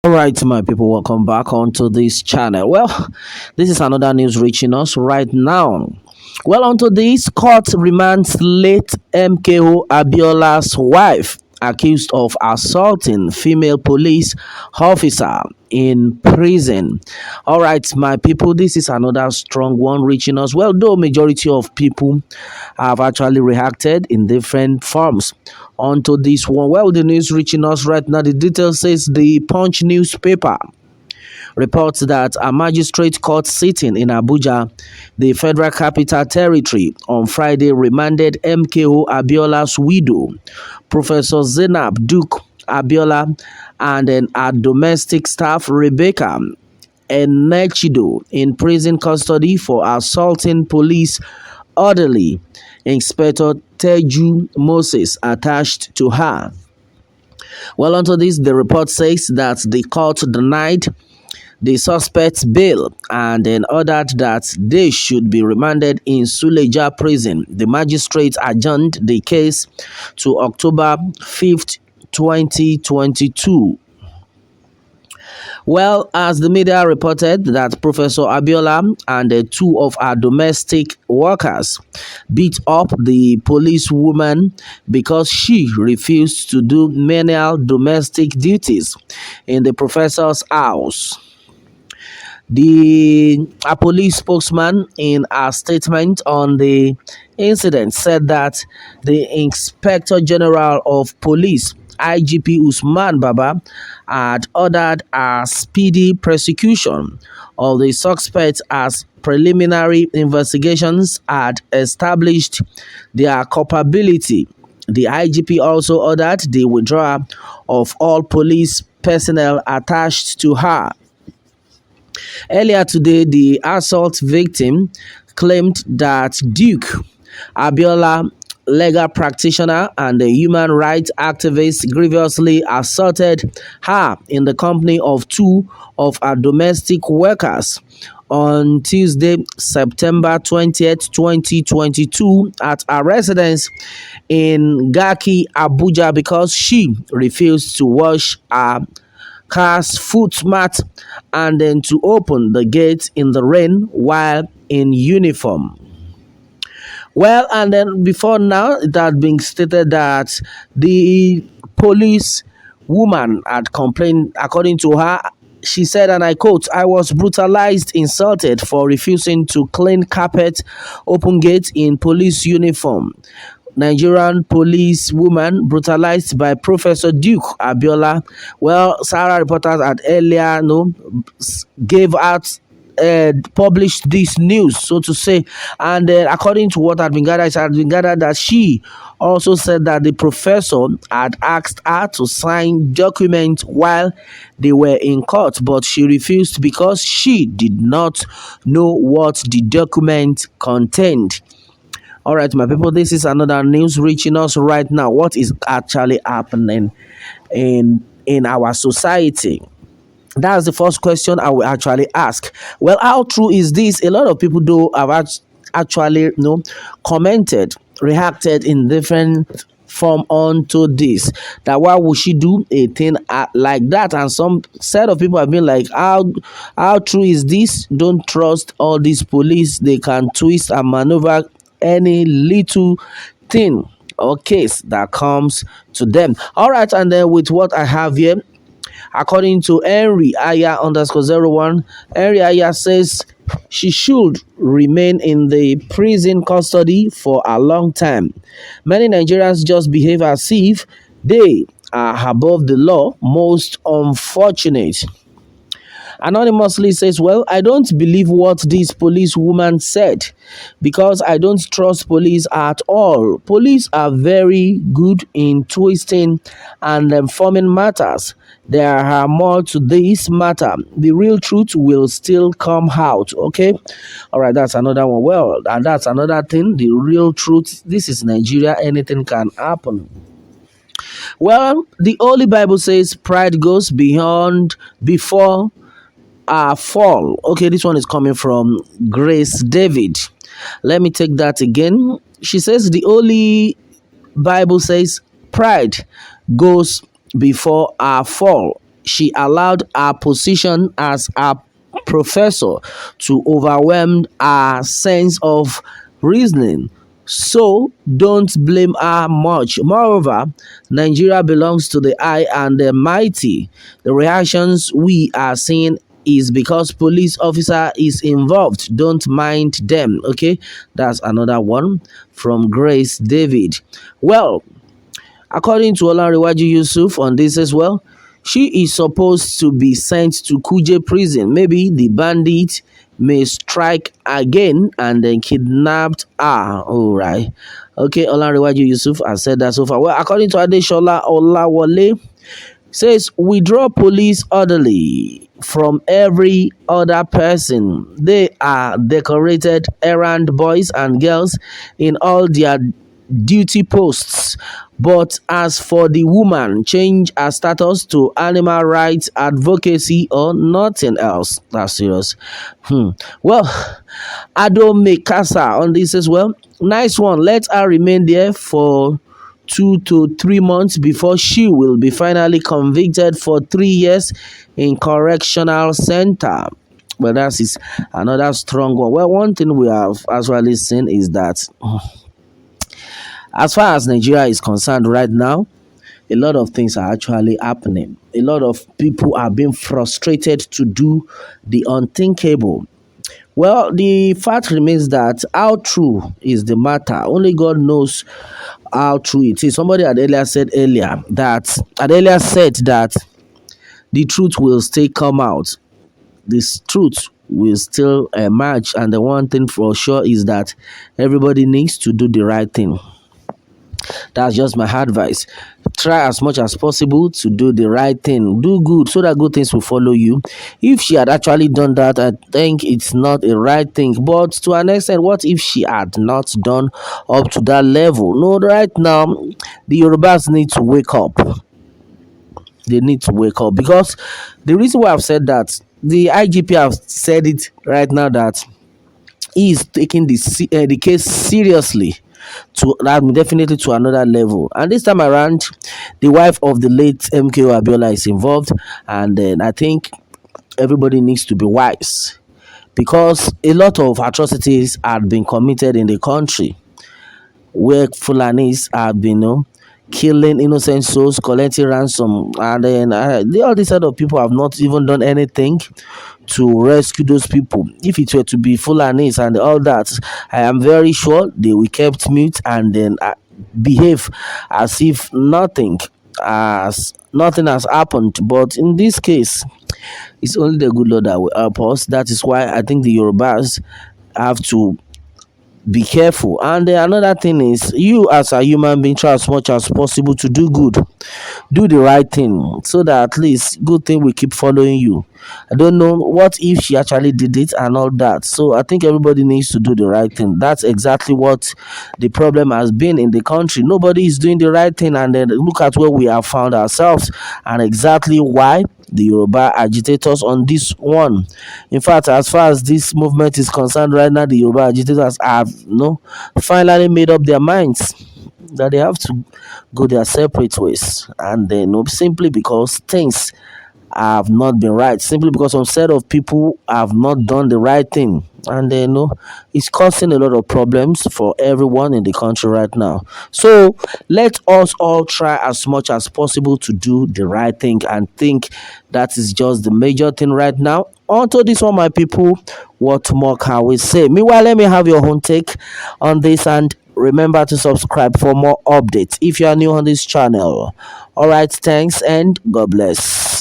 All right, my people, welcome back onto this channel. Well, this is another news reaching us right now. Well, onto this, court remands late MKO Abiola'S wife accused of assaulting female police officer in prison. All right, my people, this is another strong one reaching us. Well, though majority of people have actually reacted in different forms onto this one. Well, the news reaching us right now, the details says the Punch newspaper reports that a magistrate court sitting in Abuja, the Federal Capital Territory, on Friday remanded MKO Abiola'S widow, Professor Zainab Duke Abiola, and then her domestic staff Rebecca Enechido in prison custody for assaulting police orderly Inspector Teju Moses attached to her. Well, onto this, the report says that the court denied the suspect's bail and then ordered that they should be remanded in Suleja prison. The magistrate adjourned the case to October 5th, 2022. Well, as the media reported that Professor Abiola and two of her domestic workers beat up the police woman because she refused to do menial domestic duties in the professor's house. A police spokesman in a statement on the incident said that the Inspector General of Police, IGP Usman Baba, had ordered a speedy prosecution of the suspects as preliminary investigations had established their culpability. The IGP also ordered the withdrawal of all police personnel attached to her. Earlier today, the assault victim claimed that Duke Abiola, legal practitioner and a human rights activist, grievously assaulted her in the company of two of her domestic workers on Tuesday, September 20th, 2022 at a residence in Garki, Abuja because she refused to wash her car's foot mat and then to open the gate in the rain while in uniform. Well, and then before now, it had been stated that the police woman had complained. According to her, she said, and I quote, "I was brutalized, insulted for refusing to clean carpet, open gate in police uniform. Nigerian police woman brutalized by Professor Duke Abiola." Well, Sarah reporters had earlier gave out published this news, so to say, and according to what had been gathered, it had been gathered that she also said that the professor had asked her to sign documents while they were in court, but she refused because she did not know what the document contained. All right, my people, this is another news reaching us right now. What is actually happening in our society? That's the first question I will actually ask. Well, how true is this? A lot of people do have actually commented, reacted in different form onto this. That why would she do a thing like that? And some set of people have been like, how true is this? Don't trust all these police. They can twist and maneuver any little thing or case that comes to them. All right, and then with what I have here, according to Henry Aya _01, Henry Aya says she should remain in the prison custody for a long time. Many Nigerians just behave as if they are above the law. Most unfortunate. Anonymously says, well, I don't believe what this police woman said because I don't trust police at all. Police are very good in twisting and forming matters. There are more to this matter. The real truth will still come out. Okay. All right. That's another one. Well, and that's another thing. The real truth. This is Nigeria. Anything can happen. Well, the Holy Bible says pride goes before fall. Okay, this one is coming from Grace David. Let me take that again. She says the Holy Bible says pride goes before our fall. she allowed her position as a professor to overwhelm her sense of reasoning. So don't blame her much. Moreover, Nigeria belongs to the high and the mighty. The reactions we are seeing is because police officer is involved. Don't mind them. Okay, that's another one from Grace David. Well, according to Olanrewaju Yusuf on this as well, she is supposed to be sent to Kuje prison. Maybe the bandit may strike again and then kidnapped her. All right. Okay, Olanrewaju Yusuf has said that so far. Well, according to Adeshola Olawole, says withdraw police orderly from every other person. They are decorated errand boys and girls in all their duty posts. But as for the woman, change her status to animal rights advocacy or nothing else. That's serious. Well, Ado Mekasa on this as well. Nice one. Let her remain there for 2 to 3 months before she will be finally convicted for 3 years in correctional center. Well, that is another strong one. Well, one thing we have as well seen is that as far as Nigeria is concerned right now, a lot of things are actually happening. A lot of people are being frustrated to do the unthinkable. Well, the fact remains that how true is the matter. Only God knows how true it is. Somebody had earlier said that the truth will still come out. This truth will still emerge, and the one thing for sure is that everybody needs to do the right thing. That's just my advice. Try as much as possible to do the right thing. Do good so that good things will follow you. If she had actually done that, I think it's not a right thing. But to an extent, what if she had not done up to that level? No, right now, the Yorubas need to wake up. They need to wake up, because the reason why I've said that, the IGP have said it right now that he is taking the case seriously, to definitely to another level. And this time around, the wife of the late MKO Abiola is involved, and then I think everybody needs to be wise, because a lot of atrocities have been committed in the country, where Fulanis have been, killing innocent souls, collecting ransom, and then all these sort of people have not even done anything to rescue those people. If it were to be Fulanis and all that, I am very sure they will kept mute and then behave as if nothing has happened. But in this case, it's only the good Lord that will help us. That is why I think the Yorubas have to be careful. And another thing is, you as a human being, try as much as possible to do good, do the right thing, so that at least good thing will keep following you. I don't know what if she actually did it and all that. So I think everybody needs to do the right thing. That's exactly what the problem has been in the country. Nobody is doing the right thing, and then look at where we have found ourselves, and exactly why the Yoruba agitators on this one. In fact, as far as this movement is concerned right now, the Yoruba agitators have finally made up their minds that they have to go their separate ways, and then simply because things have not been right, simply because some set of people have not done the right thing, and it's causing a lot of problems for everyone in the country right now. So let us all try as much as possible to do the right thing, and think that is just the major thing right now. Onto this one, my people, what more can we say? Meanwhile, let me have your own take on this, and remember to subscribe for more updates if you are new on this channel. All right, thanks and God bless.